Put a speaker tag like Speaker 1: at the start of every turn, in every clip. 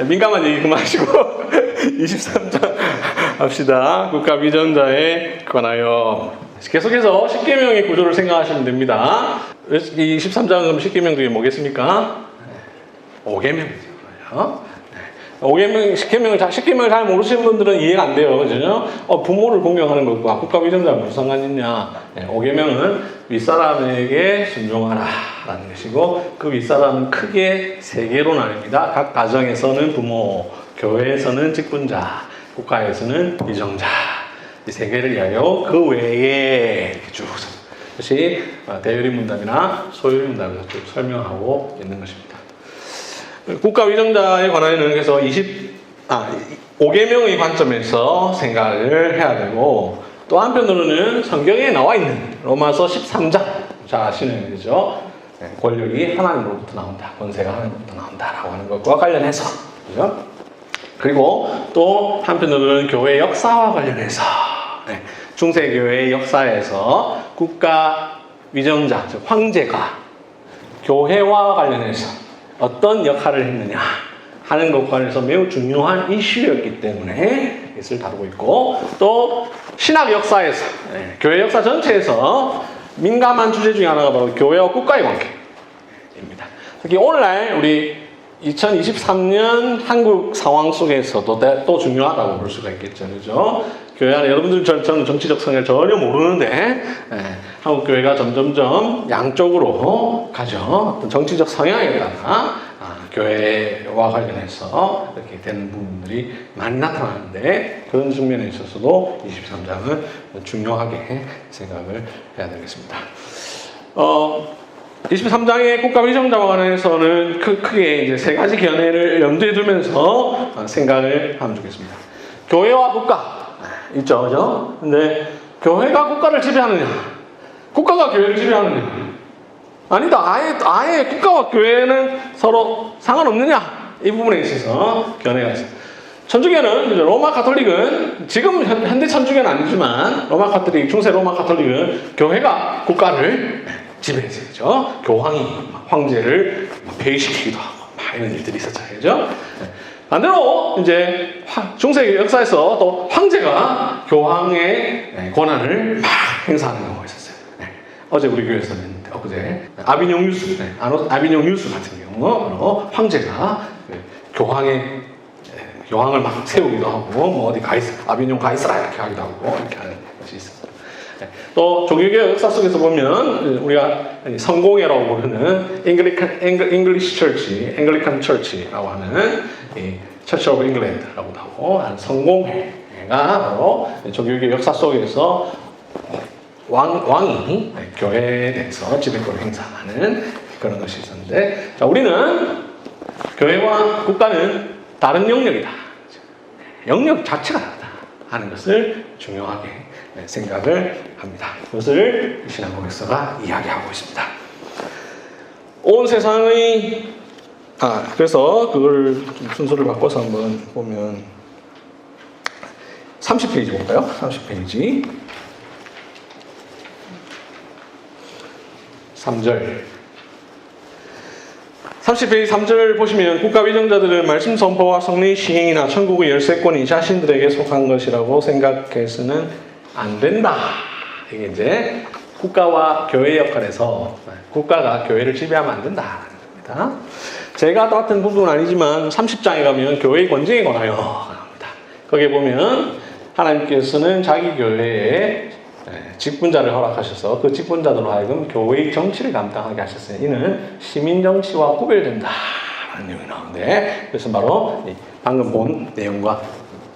Speaker 1: 민감한 얘기 그만하시고 23장 합시다. 국가위정자에 관하여 계속해서 십계명의 구조를 생각하시면 됩니다. 이 23장은 십계명 중에 뭐겠습니까? 5계명이죠. 5계명, 십계명을 잘 모르시는 분들은 이해가 안 돼요. 그죠? 부모를 공경하는 것과 국가위정자가 무슨 상관이 있냐? 5계명은 윗사람에게 순종하라 라는 것이고, 그 윗사람은 크게 3개로 나뉩니다. 각 가정에서는 부모, 교회에서는 직분자, 국가에서는 위정자. 이 3개를 이야기하고, 그 외에 이렇게 쭉 그것이 대유리 문답이나 소유리 문답에서 쭉 설명하고 있는 것입니다. 국가위정자에 관하여는 그래서 5계명의 관점에서 생각을 해야 되고, 또 한편으로는 성경에 나와 있는 로마서 13장 잘 아시는 거죠. 권력이 하나님으로부터 나온다, 권세가 하나님으로부터 나온다라고 하는 것과 관련해서, 그죠? 그리고 또 한편으로는 교회 역사와 관련해서 중세교회의 역사에서 국가위정자, 즉 황제가 교회와 관련해서 어떤 역할을 했느냐 하는 것과 관련해서 매우 중요한 이슈였기 때문에 이것을 다루고 있고, 또 신학 역사에서 교회 역사 전체에서 민감한 주제 중에 하나가 바로 교회와 국가의 관계입니다. 특히 오늘날 우리 2023년 한국 상황 속에서도 또 중요하다고 볼 수가 있겠죠. 그죠? 교회 안에 여러분들 저는 정치적 성향을 전혀 모르는데 한국 교회가 점점점 양쪽으로 가죠. 어떤 정치적 성향에 따라 교회와 관련해서 이렇게 되는 부분들이 많이 나타나는데, 그런 측면에 있어서도 23장은 중요하게 생각을 해야 되겠습니다. 23장의 국가위정자와 관해서는 크게 이제 3가지 견해를 염두에 두면서 생각을 하면 좋겠습니다. 교회와 국가 있죠, 그죠? 근데 교회가 국가를 지배하느냐, 국가가 교회를 지배하느냐? 아니다. 아예 국가와 교회는 서로 상관없느냐? 이 부분에 있어서 견해가 있어요. 천주교는, 로마 카톨릭은, 지금 현대 천주교는 아니지만 로마 카톨릭, 중세 로마 카톨릭은 교회가 국가를 지배했죠. 교황이 황제를 폐위시키기도 하고 이런 일들이 있었잖아요. 그죠? 반대로 이제 중세 역사에서 또 황제가 교황의 권한을 막 행사하는 경우가 있었어요. 어제 우리 교회에서 했는데, 엊그제 아비뇽 유수, 아비뇽 유수 같은 경우 황제가 교황을 막 세우기도 하고, 뭐 어디 아비뇽 가 있어라 이렇게 하기도 하고 이렇게 하는 것이 있었어요. 또 종교개혁 역사 속에서 보면 우리가 성공회라고 부르는 English Church, 앵글리칸 처치라고 하는 Church of England라고도 하고 성공회가 바로 종교개혁 역사 속에서 왕이 교회에 대해서 지배권을 행사하는 그런 것이 있었는데, 자, 우리는 교회와 국가는 다른 영역이다, 영역 자체가 다르다 하는 것을 중요하게 생각을 합니다. 그것을 신앙고백서가 이야기하고 있습니다. 온 세상의 그래서 그걸 좀 순서를 바꿔서 한번 보면 30페이지 볼까요? 30페이지 3절 30페이지 3절 보시면, 국가위정자들은 말씀 선포와 성례 시행이나 천국의 열쇠권이 자신들에게 속한 것이라고 생각해서는 안 된다. 이게 이제 국가와 교회 역할에서 국가가 교회를 지배하면 안 된다는 겁니다. 제가 맡은 부분은 아니지만 30장에 가면 교회의 권징에 관하여 나옵니다. 거기에 보면 하나님께서는 자기 교회에 직분자를 허락하셔서 그 직분자들로 하여금 교회의 정치를 감당하게 하셨어요. 이는 시민 정치와 구별된다라는 내용이 나오는데, 그래서 바로 방금 본 내용과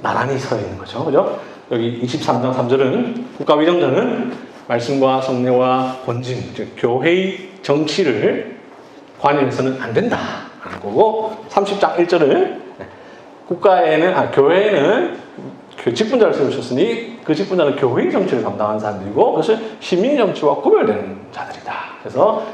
Speaker 1: 나란히 서 있는 거죠. 그죠? 여기 23장 3절은 국가위정자는 말씀과 성례와 권징, 즉 교회의 정치를 관여해서는 안 된다라는 거고, 30장 1절은 교회에는 직분자를 세우셨으니 그 직분자는 교회의 정치를 감당하는 사람들이고, 그것을 시민 정치와 구별되는 자들이다. 그래서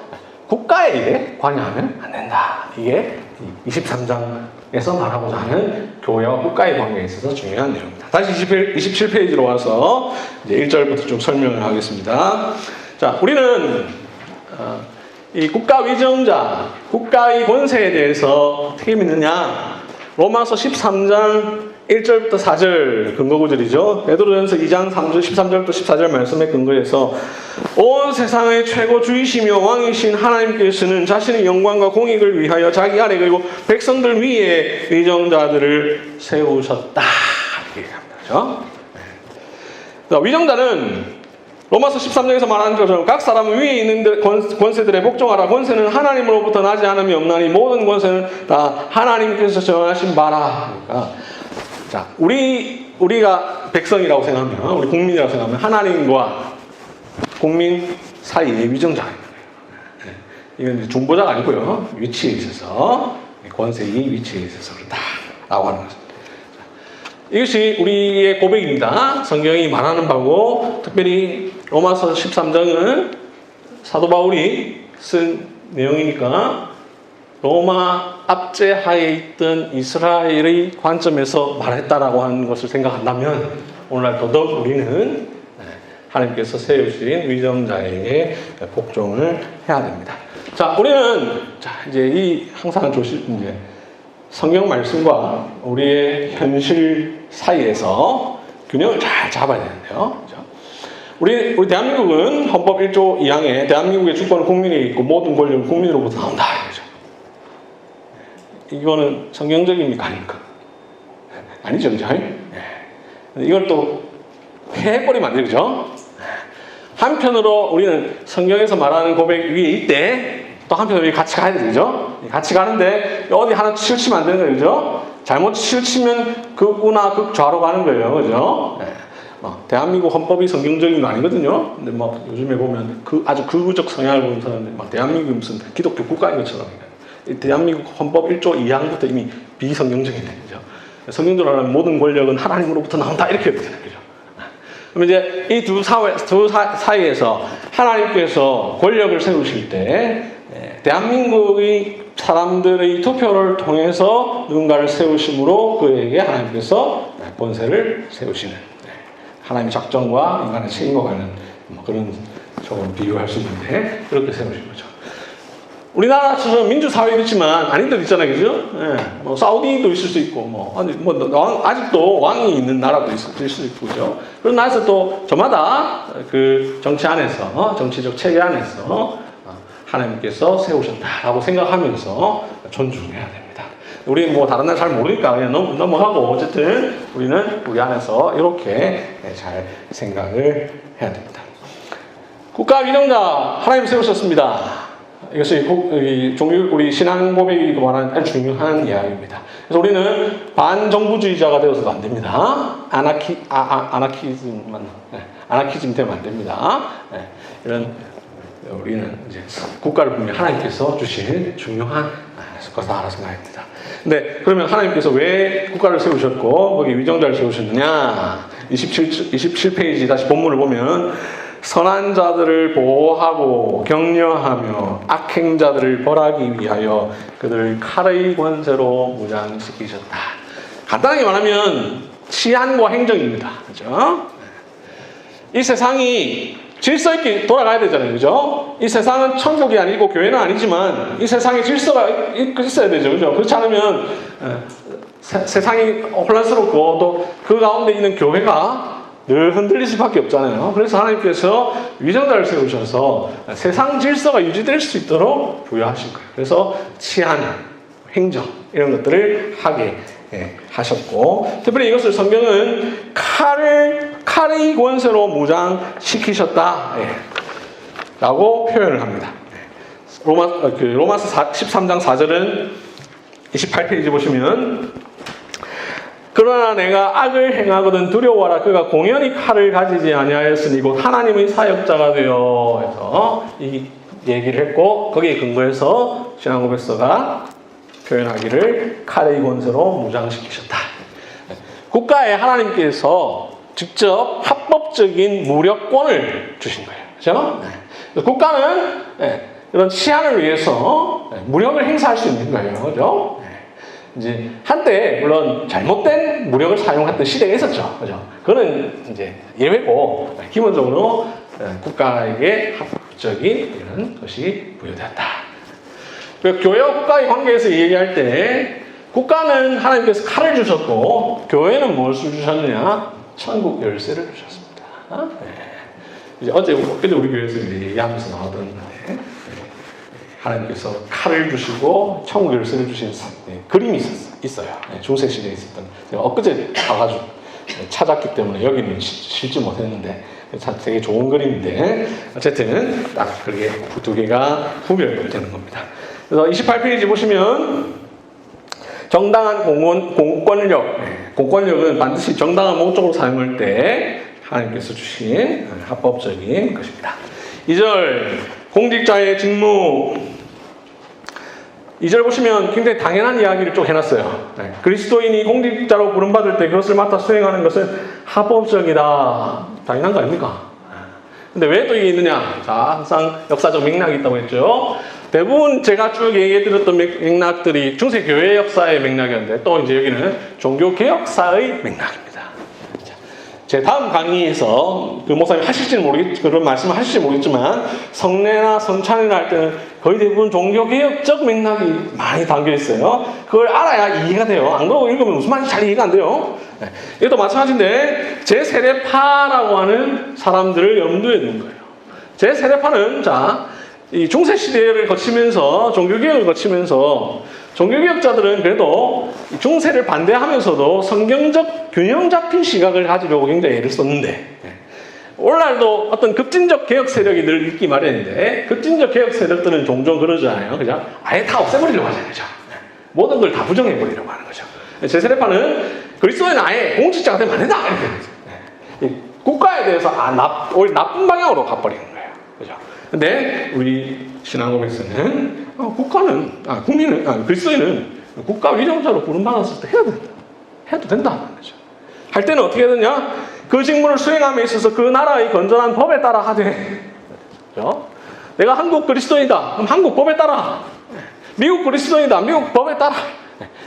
Speaker 1: 국가에 일에 관여하면 안 된다. 이게 23장에서 말하고자 하는 교회와 국가의 관계에 있어서 중요한 내용입니다. 다시 27페이지로 와서 이제 1절부터 좀 설명을 하겠습니다. 자, 우리는 이 국가위정자, 국가의 권세에 대해서 어떻게 믿느냐? 로마서 13장 1절부터 4절 근거 구절이죠. 베드로전서 2장 13절부터 14절 말씀에 근거해서 온 세상의 최고 주이시며 왕이신 하나님께서는 자신의 영광과 공익을 위하여 자기 아래 그리고 백성들 위에 위정자들을 세우셨다. 이렇게 얘기합니다. 그렇죠? 네. 위정자는 로마서 13장에서 말하는 것처럼 각 사람은 위에 있는 권세들에 복종하라. 권세는 하나님으로부터 나지 않음이 없나니 모든 권세는 다 하나님께서 정하신 바라. 그러니까 자, 우리가 백성이라고 생각하면, 우리 국민이라고 생각하면 하나님과 국민 사이에 위정자가 있는 거예요. 이건 이제 중보자가 아니고요. 위치에 있어서 권세의 위치에 있어서 그렇다라고 하는 것입니다. 이것이 우리의 고백입니다. 성경이 말하는 바고, 특별히 로마서 13장은 사도 바울이 쓴 내용이니까 로마 압제하에 있던 이스라엘의 관점에서 말했다라고 하는 것을 생각한다면 오늘날 더더욱 우리는 하나님께서 세우신 위정자에게 복종을 해야 됩니다. 자, 우리는 이제 항상 이제 성경 말씀과 우리의 현실 사이에서 균형을 잘 잡아야 되는데요. 그렇죠? 우리 대한민국은 헌법 1조 2항에 대한민국의 주권은 국민에 있고 모든 권력은 국민으로부터 나온다. 그렇죠? 이거는 성경적입니까? 아닙니까? 아니죠, 그죠? 이걸 또 해버리면 안 되죠? 한편으로 우리는 성경에서 말하는 고백 위에 있대. 또 한편으로 같이 가야 되죠. 같이 가는데 어디 하나 치우치면 안 되는 거예요. 그죠? 잘못 치우치면 극우나 극좌로 가는 거예요. 그죠? 대한민국 헌법이 성경적인 거 아니거든요. 근데 막 요즘에 보면 아주 극우적 성향을 보는 사람들 막 대한민국이 무슨 기독교 국가인 것처럼. 대한민국 헌법 1조 2항부터 이미 비성경적이네. 그죠? 성경적으로 하면 모든 권력은 하나님으로부터 나온다. 이렇게 되잖아요. 그죠? 그럼 이제 이 두 사이에서 하나님께서 권력을 세우실 때 대한민국의 사람들의 투표를 통해서 누군가를 세우심으로 그에게 하나님께서 권세를 세우시는 하나님의 작정과 인간의 책임과 관련 그런 쪽으로 비유할 수 있는데 그렇게 세우신 거죠. 우리나라처럼 민주사회도 있지만 아닌 데도 있잖아요. 그죠? 뭐 사우디도 있을 수 있고 아직도 왕이 있는 나라도 있을 수 있고 그죠? 그런 나라에서 또 저마다 그 정치 안에서 정치적 체계 안에서 하나님께서 세우셨다라고 생각하면서 존중해야 됩니다. 우리는 뭐 다른 나라 잘 모르니까 그냥 넘어가고 어쨌든 우리는 우리 안에서 이렇게 잘 생각을 해야 됩니다. 국가 위정자 하나님 세우셨습니다. 이것이 우리 신앙 고백이 말하는 아주 중요한 이야기입니다. 그래서 우리는 반정부주의자가 되어서도 안 됩니다. 아나키즘 되면 안 됩니다. 이런 우리는 이제 국가를 보면 하나님께서 주신 중요한 것이라고 생각합니다. 근데 그러면 하나님께서 왜 국가를 세우셨고 거기 위정자를 세우셨느냐? 27페이지 다시 본문을 보면 선한 자들을 보호하고 격려하며 악행자들을 벌하기 위하여 그들을 칼의 권세로 무장시키셨다. 간단하게 말하면 치안과 행정입니다. 그죠? 이 세상이 질서 있게 돌아가야 되잖아요. 그죠? 이 세상은 천국이 아니고 교회는 아니지만 이 세상에 질서가 있어야 되죠. 그죠? 그렇지 않으면 세상이 혼란스럽고 또 그 가운데 있는 교회가 늘 흔들릴 수밖에 없잖아요. 그래서 하나님께서 위정자를 세우셔서 세상 질서가 유지될 수 있도록 부여하신 거예요. 그래서 치안, 행정 이런 것들을 하게 하셨고 특별히 이것을 성경은 칼의 권세로 무장시키셨다 라고 표현을 합니다. 로마서 13장 4절은 28페이지 보시면 그러나 내가 악을 행하거든 두려워하라. 그가 공연히 칼을 가지지 아니하였으니 곧 하나님의 사역자가 되어 해서 이 얘기를 했고 거기에 근거해서 신앙고백서가 표현하기를 칼의 권세로 무장시키셨다. 국가에 하나님께서 직접 합법적인 무력권을 주신 거예요. 그렇죠? 국가는 이런 치안을 위해서 무력을 행사할 수 있는 거예요. 그렇죠? 이제 한때 물론 잘못된 무력을 사용했던 시대가 있었죠. 그죠? 그거는 이제 예외고 기본적으로 국가에게 합법적인 이런 것이 부여되었다. 교회와 국가의 관계에서 얘기할 때 국가는 하나님께서 칼을 주셨고 교회는 무엇을 주셨느냐? 천국 열쇠를 주셨습니다. 네. 이제 어제 우리 교회에서 얘기하면서 나오던 하나님께서 칼을 주시고 천국 열쇠를 주신 그림이 있어요. 중세 시대에 있었던. 제가 엊그제 가가지고 찾았기 때문에 여기는 실지 못했는데 되게 좋은 그림인데 어쨌든 딱 그게 두 개가 구별되는 겁니다. 그래서 28페이지 보시면 정당한 공권력은 반드시 정당한 목적으로 사용할 때 하나님께서 주신 합법적인 것입니다. 2절 공직자의 직무 2절 보시면 굉장히 당연한 이야기를 쭉 해놨어요. 그리스도인이 공직자로 부름받을 때 그것을 맡아 수행하는 것은 합법적이다. 당연한 거 아닙니까? 근데 왜 또 이게 있느냐? 자, 항상 역사적 맥락이 있다고 했죠. 대부분 제가 쭉 얘기해드렸던 맥락들이 중세교회 역사의 맥락이었는데 또 이제 여기는 종교개혁사의 맥락입니다. 제 다음 강의에서 그 목사님 그런 말씀을 하실지 모르겠지만 성례나 성찬이나 할 때는 거의 대부분 종교개혁적 맥락이 많이 담겨 있어요. 그걸 알아야 이해가 돼요. 안 그러고 읽으면 무슨 말인지 잘 이해가 안 돼요. 이것도 마찬가지인데 제세례파라고 하는 사람들을 염두에 두는 거예요. 제세례파는 이 중세시대를 거치면서 종교개혁을 거치면서 종교개혁자들은 그래도 중세를 반대하면서도 성경적 균형 잡힌 시각을 가지려고 굉장히 애를 썼는데 오늘날도 어떤 급진적 개혁 세력이 늘 있기 마련인데 급진적 개혁 세력들은 종종 그러잖아요. 그죠? 아예 다 없애버리려고 하잖아요. 그죠? 모든 걸 다 부정해버리려고 하는 거죠. 제세례파는 그리스도인은 아예 공직자가 되면 안 된다 이렇게 국가에 대해서 오히려 나쁜 방향으로 가버리는 거예요. 그죠? 근데 우리 신앙고백서는 그리스도인은 국가 위정자로 부름받았을 때 해도 된다는 거죠. 할 때는 어떻게 해야 되냐? 그 직무를 수행함에 있어서 그 나라의 건전한 법에 따라 하되, 그렇죠? 내가 한국 그리스도인이다. 그럼 한국 법에 따라. 미국 그리스도인이다. 미국 법에 따라.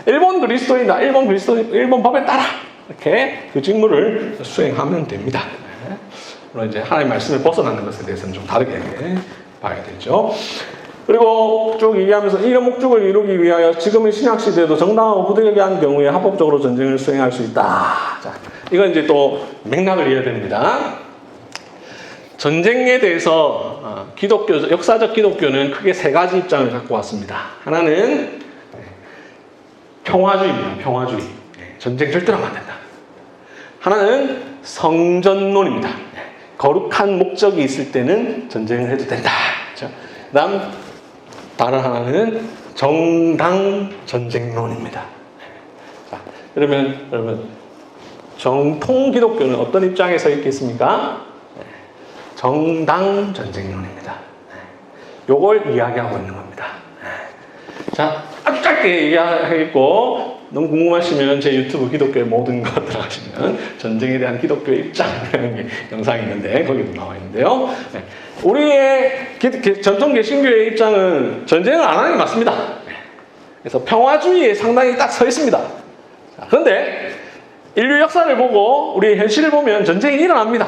Speaker 1: 일본 그리스도인이다. 일본 법에 따라. 이렇게 그 직무를 수행하면 됩니다. 물론 이제 하나님의 말씀을 벗어나는 것에 대해서는 좀 다르게 봐야 되죠. 그리고 쭉 얘기하면서 이런 목적을 이루기 위하여 지금의 신약시대에도 정당하고 부득이한 경우에 합법적으로 전쟁을 수행할 수 있다. 자, 이건 이제 또 맥락을 이해해야 됩니다. 전쟁에 대해서 역사적 기독교는 크게 세 가지 입장을 갖고 왔습니다. 하나는 평화주의입니다. 평화주의. 전쟁 절대로 하면 안 된다. 하나는 성전론입니다. 거룩한 목적이 있을 때는 전쟁을 해도 된다. 그 다음 다른 하나는 정당 전쟁론입니다. 자, 그러면 여러분 정통 기독교는 어떤 입장에 서 있겠습니까? 정당 전쟁론입니다. 요걸 이야기하고 있는 겁니다. 자, 아주 짧게 얘기하겠고 너무 궁금하시면 제 유튜브 기독교의 모든 것 들어가시면 전쟁에 대한 기독교의 입장이라는 영상이 있는데 거기도 나와 있는데요. 우리의 전통 개신교의 입장은 전쟁을 안 하는 게 맞습니다. 그래서 평화주의에 상당히 딱 서 있습니다. 그런데 인류 역사를 보고 우리 현실을 보면 전쟁이 일어납니다.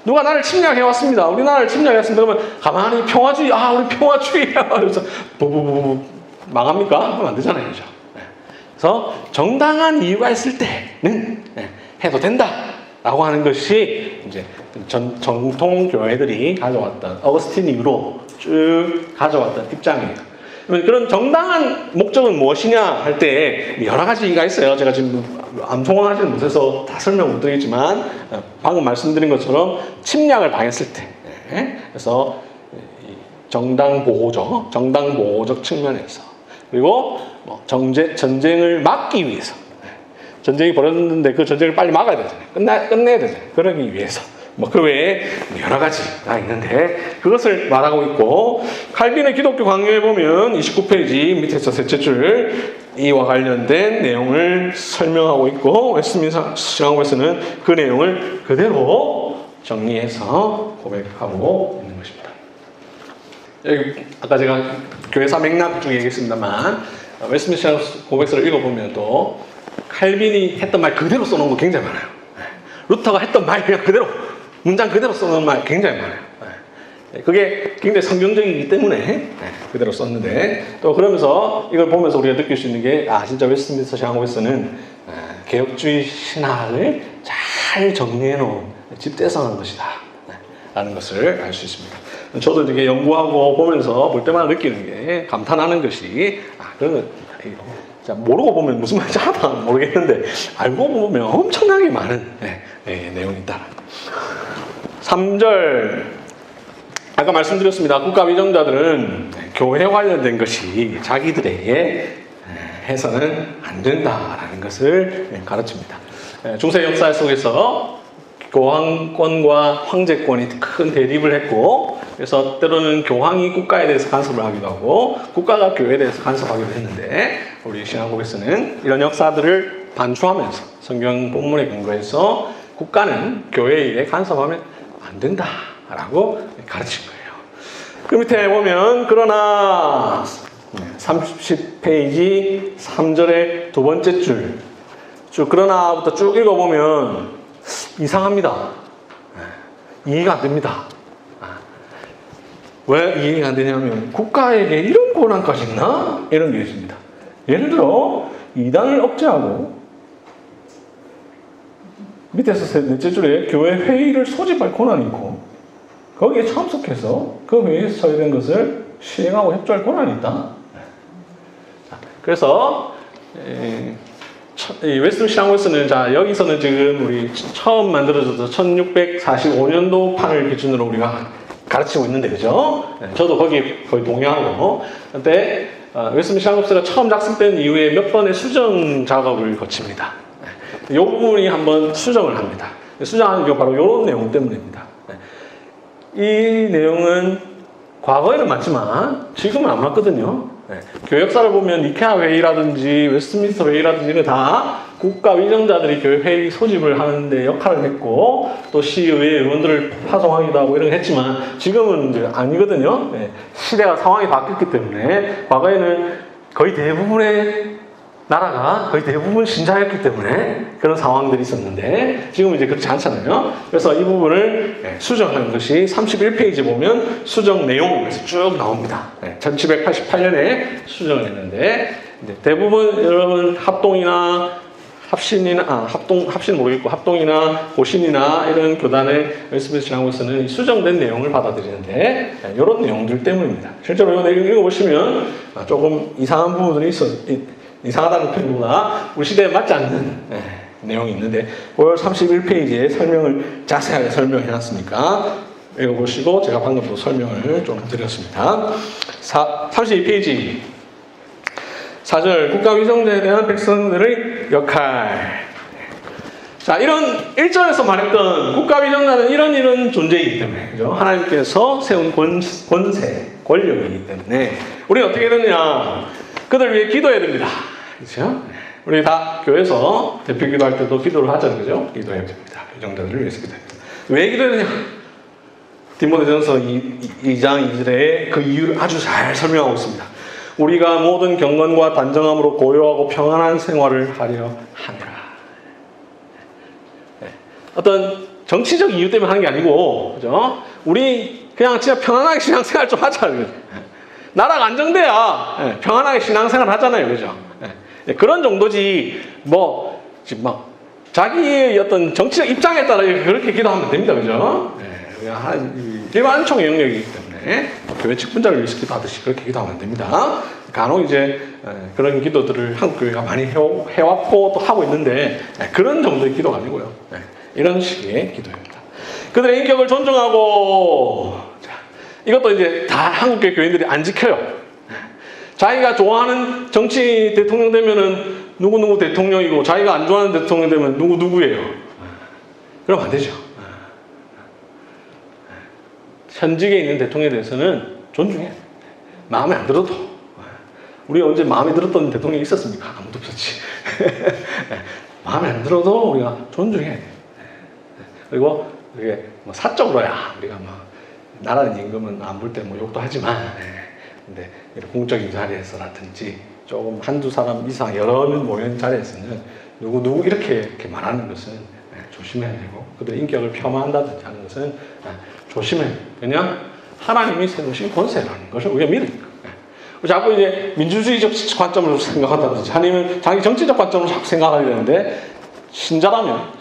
Speaker 1: 누가 나를 침략해왔습니다. 우리나라를 침략했습니다. 그러면 가만히 평화주의, 우리 평화주의야. 그래서 부부부부 망합니까? 하면 안 되잖아요. 그죠? 그래서 정당한 이유가 있을 때는 해도 된다라고 하는 것이 이제 정통 교회들이 가져왔던 어거스틴 이후로 쭉 가져왔던 입장이에요. 그런 정당한 목적은 무엇이냐 할 때 여러 가지가 있어요. 제가 지금 암송하지는 못해서 다 설명 못 드리겠지만 방금 말씀드린 것처럼 침략을 당했을 때, 그래서 정당 보호적 측면에서 그리고 전쟁을 막기 위해서 전쟁이 벌어졌는데 그 전쟁을 빨리 막아야 되잖아요. 끝내야 되잖아요. 그러기 위해서 그 외에 여러 가지가 있는데 그것을 말하고 있고 칼빈의 기독교 강요에 보면 29페이지 밑에서 셋째 줄 이와 관련된 내용을 설명하고 있고 웨스트민스터 신앙고백서는 그 내용을 그대로 정리해서 고백하고 있는 것입니다. 여기 아까 제가 교회사 맥락 중에 얘기했습니다만 웨스트민스터 고백서를 읽어보면 또 칼빈이 했던 말 그대로 써놓은 거 굉장히 많아요. 루터가 했던 말 그냥 그대로 문장 그대로 써놓은 말 굉장히 많아요. 그게 굉장히 성경적이기 때문에 그대로 썼는데, 또 그러면서 이걸 보면서 우리가 느낄 수 있는 게, 진짜 웨스트민스터 신앙고에서는 개혁주의 신학을 잘 정리해 놓은 집대성한 것이다 라는 것을 알 수 있습니다. 저도 이렇게 연구하고 보면서 볼 때마다 느끼는 게, 감탄하는 것이, 그런 거 모르고 보면 무슨 말인지 하나도 모르겠는데 알고 보면 엄청나게 많은 내용이 있다. 3절, 아까 말씀드렸습니다. 국가위정자들은 교회 관련된 것이 자기들에게 해서는 안 된다라는 것을 가르칩니다. 중세 역사 속에서 교황권과 황제권이 큰 대립을 했고, 그래서 때로는 교황이 국가에 대해서 간섭을 하기도 하고 국가가 교회에 대해서 간섭하기도 했는데, 우리 신앙국에서는 이런 역사들을 반추하면서 성경 본문에 근거해서 국가는 교회 일에 간섭하면 안 된다라고 가르친 거예요. 그 밑에 보면, 그러나 30페이지 3절의 두 번째 줄, 그러나부터 쭉 읽어보면 이상합니다. 이해가 안 됩니다. 왜 이해가 안 되냐면, 국가에게 이런 권한까지 있나? 이런 게 있습니다. 예를 들어 이단을 억제하고, 밑에서 넷째 줄에 교회 회의를 소집할 권한이 있고, 거기에 참석해서 그 회의에서 처리된 것을 시행하고 협조할 권한이 있다. 그래서 웨스트민스터 신앙고에서는, 여기서는 지금 우리 처음 만들어져서 1645년도 판을 기준으로 우리가 가르치고 있는데, 그죠? 저도 거기에 거의 동의하고, 근데 웨스트민스터 신앙고가 처음 작성된 이후에 몇 번의 수정 작업을 거칩니다. 이 부분이 한번 수정을 합니다. 수정하는 게 바로 이런 내용 때문입니다. 이 내용은 과거에는 맞지만 지금은 안 맞거든요. 교회 역사를 보면 니케아 회의라든지 웨스트민스터 회의라든지 이런 다 국가 위정자들이 교회 회의 소집을 하는데 역할을 했고, 또 시의회 의원들을 파송하기도 하고 이런 걸 했지만, 지금은 이제 아니거든요. 시대가 상황이 바뀌었기 때문에, 과거에는 거의 대부분의 나라가 거의 대부분 신자였기 때문에 그런 상황들이 있었는데, 지금은 이제 그렇지 않잖아요. 그래서 이 부분을 수정하는 것이 31페이지 보면 수정 내용에서 쭉 나옵니다. 1788년에 수정을 했는데, 이제 대부분 여러분 합동이나 합신이나 합신 모르겠고 합동이나 고신이나 이런 교단의 웨스트민스터 신앙고에서는 수정된 내용을 받아들이는데, 이런 내용들 때문입니다. 실제로 이거 읽어보시면 조금 이상한 부분들이 이상하다는 표현보다 우리 시대에 맞지 않는 내용이 있는데, 31페이지에 설명을 자세하게 설명해 놨으니까 읽어보시고, 제가 방금도 설명을 좀 드렸습니다. 32페이지 4절, 국가위정자에 대한 백성들의 역할. 이런 1절에서 말했던 국가위정자는 이런 존재이기 때문에, 그죠? 하나님께서 세운 권세, 권력이기 때문에 우리는 어떻게 해야 되느냐? 그들 위해 기도해야 됩니다. 그렇죠? 우리 다 교회에서 대표 기도할 때도 기도를 하잖아요. 그죠? 기도해야 됩니다. 위정자들을 위해서 기도합니다. 왜 기도해야 되냐? 디모데전서 2장 2절에 그 이유를 아주 잘 설명하고 있습니다. 우리가 모든 경건과 단정함으로 고요하고 평안한 생활을 하려 하느라. 어떤 정치적 이유 때문에 하는 게 아니고, 그죠? 우리 그냥 진짜 편안하게 신앙생활 좀 하자. 나라가 안정돼야 평안하게 신앙생활 하잖아요. 그죠? 그런 정도지, 지금 자기의 어떤 정치적 입장에 따라 그렇게 기도하면 됩니다. 그죠? 일반총의 영역이기 때문에 교회 직분자를 위해서 기도하듯이 그렇게 기도하면 안 됩니다. 간혹 이제 그런 기도들을 한국교회가 많이 해왔고 또 하고 있는데, 그런 정도의 기도가 아니고요. 이런 식의 기도입니다. 그들의 인격을 존중하고, 이것도 이제 다 한국교회 교인들이 안 지켜요. 자기가 좋아하는 정치 대통령 되면은 누구누구 대통령이고, 자기가 안 좋아하는 대통령 되면 누구누구예요. 그러면 안 되죠. 현직에 있는 대통령에 대해서는 존중해. 마음에 안 들어도. 우리 언제 마음에 들었던 대통령이 있었습니까? 아무도 없었지. 마음에 안 들어도 우리가 존중해. 그리고 이게 사적으로야 우리가 나라는 임금은 안 볼 때 욕도 하지만, 근데 이런 공적인 자리에서라든지 조금 한두 사람 이상 여러 명 모인 자리에서는 누구 이렇게 말하는 것은 조심해야 되고, 그들의 인격을 폄하한다든지 하는 것은 조심해야 돼요. 왜냐? 하나님이 세우신 권세라는 것을 우리가 믿어야 돼요. 자꾸 이제 민주주의적 관점으로 생각한다든지 아니면 자기 정치적 관점으로 자꾸 생각하게 되는데 신자라면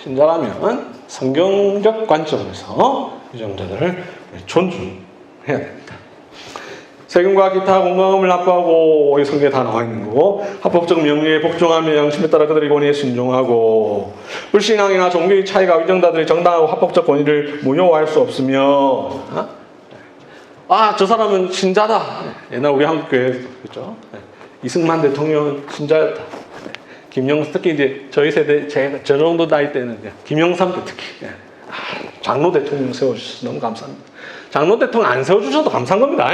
Speaker 1: 성경적 관점에서 유정자들을 존중해야 됩니다. 세금과 기타 공감을 납부하고 이 성경에 다 나와 있는 거고 합법적 명예에 복종하며 양심에 따라 그들의 권위에 순종하고 불신앙이나 종교의 차이가 위정자들의 정당하고 합법적 권위를 무효화할 수 없으며 저 사람은 신자다. 옛날 우리 한국교회 그렇죠? 이승만 대통령은 신자였다. 김영삼 특히 이제 저희 세대 저 정도 나이 때는 김영삼 때 특히 장로 대통령 세워주셔서 너무 감사합니다. 장로 대통령 안 세워주셔도 감사한 겁니다.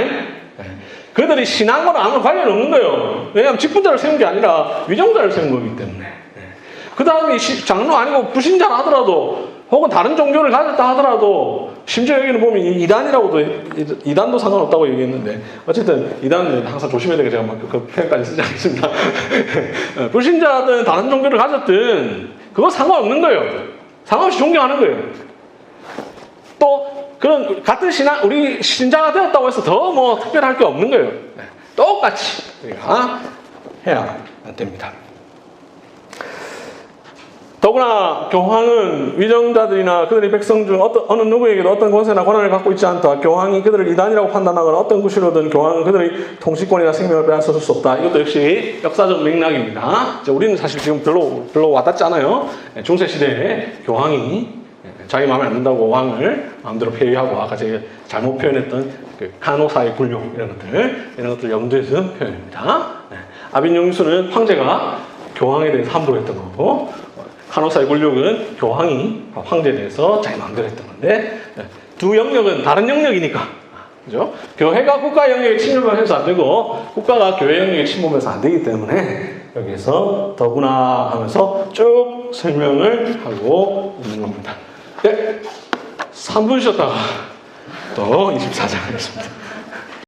Speaker 1: 그들이 신앙과는 아무 관련 없는 거예요. 왜냐하면 직분자를 세운 게 아니라 위정자를 세운 거기 때문에. 그 다음에 장로 아니고 불신자라 하더라도 혹은 다른 종교를 가졌다 하더라도 심지어 여기는 보면 이단이라고도 이단도 상관없다고 얘기했는데 어쨌든 이단은 항상 조심해야 되게 제가 그 표현까지 쓰지 않습니다. 불신자든 다른 종교를 가졌든 그거 상관없는 거예요. 상관없이 존경하는 거예요. 또 그런 같은 신앙 우리 신자가 되었다고 해서 더 뭐 특별할 게 없는 거예요. 똑같이 우리가 해야 됩니다. 더구나 교황은 위정자들이나 그들의 백성 중 어느 누구에게도 어떤 권세나 권한을 갖고 있지 않다. 교황이 그들을 이단이라고 판단하거나 어떤 구실로든 교황은 그들의 통치권이나 생명을 빼앗을 수 없다. 이것도 역시 역사적 맥락입니다. 우리는 사실 지금 별로 와닿지 않아요. 중세시대에 교황이 자기 마음에 안 든다고 왕을 마음대로 폐위하고 아까 제가 잘못 표현했던 그 간호사의 굴욕 이런 것들 염두에서 표현입니다. 아빈용수는 황제가 교황에 대해서 함부로 했던 거고 간호사의 굴욕은 교황이 황제에 대해서 자기 마음대로 했던 건데 두 영역은 다른 영역이니까 그죠? 교회가 국가 영역에 침범을 해서 안 되고 국가가 교회 영역에 침범해서 안 되기 때문에 여기서 더구나 하면서 쭉 설명을 하고 있는 겁니다. 3분 쉬었다가 또 24장 하겠습니다.